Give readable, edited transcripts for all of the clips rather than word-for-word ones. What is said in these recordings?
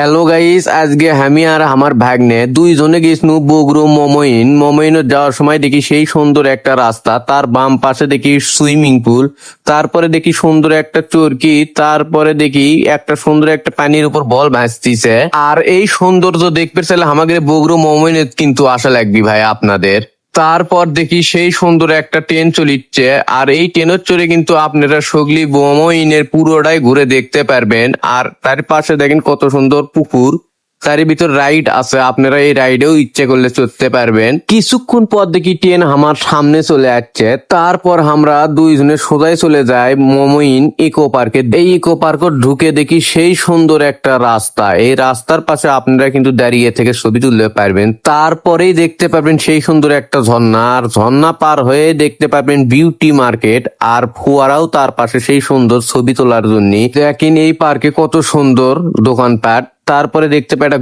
Hello guys, আজকে আমি আর আমার ভাগ্নে দুইজনে গেছিনু বগুড়া মমইন যাওয়ার সময় দেখি সেই সুন্দর একটা রাস্তা, তার বাম পাশে দেখি সুইমিং পুল, তারপরে দেখি সুন্দর একটা চরকি, তারপরে দেখি একটা সুন্দর একটা পানির উপর বল ভাসতিছে। আর এই সৌন্দর্য দেখতে চাইলে আমাদের বগুড়া মমইনে কিন্তু আসা লাগবে ভাই আপনাদের। তারপর দেখি সেই সুন্দর একটা ট্রেন চলিচ্ছে, আর এই ট্রেনের চড়ে কিন্তু আপনারা সগলি বোমইনের পুরোটাই ঘুরে দেখতে পারবেন। আর তার পাশে দেখেন কত সুন্দর পুকুর, তারই ভিতর রাইড আছে, আপনারা এই রাইডেও ইচ্ছে করলে চড়তে পারবেন। কিছুক্ষণ পর দেখি ট্রেন আমার সামনে চলে আসছে, তারপর আমরা দুইজনে সোজাই চলে যাই মমইন ইকো পার্কে। এই ইকো পার্কে ঢুকে দেখি সেই সুন্দর একটা রাস্তা, এই রাস্তার পাশে আপনারা কিন্তু দাঁড়িয়ে থেকে ছবি তুলতে পারবেন। তারপরেই দেখতে পাবেন সেই সুন্দর একটা ঝর্ণা, আর ঝর্ণা পার হয়ে দেখতে পাবেন বিউটি মার্কেট আর ফোয়ারাও তার পাশে সেই সুন্দর ছবি তোলার জন্য। দেখেন এই পার্কে কত সুন্দর দোকানপাট। তারপরে দেখতে পাই একটা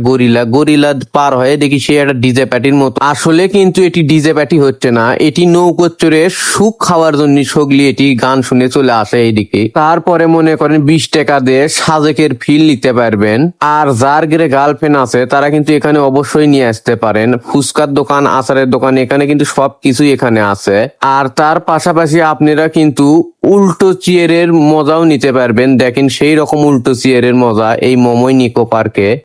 গরিলা পার হয়ে দেখি সে একটা ডিজে প্যাটির মতো। আসলে কিন্তু এটি ডিজে প্যাটি হচ্ছে না, এটি নৌকো চড়ে সুখ খাওয়ার জন্য সগলি এটি গান শুনে চলে আসে এইদিকে। তারপরে মনে করেন 20 টাকা দিয়ে সাজেকের ফিল নিতে পারবেন। আর যার গেরে গার্লফ্রেন্ড আছে তারা কিন্তু এখানে অবশ্যই নিয়ে আসতে পারেন। ফুচকার দোকান, আচারের দোকান, এখানে কিন্তু সবকিছুই এখানে আছে। আর তার পাশাপাশি আপনারা কিন্তু উল্টো চেয়ারের মজাও নিতে পারবেন। দেখেন সেই রকম উল্টো চেয়ারের মজা এই মমইন ইকো পার্কে।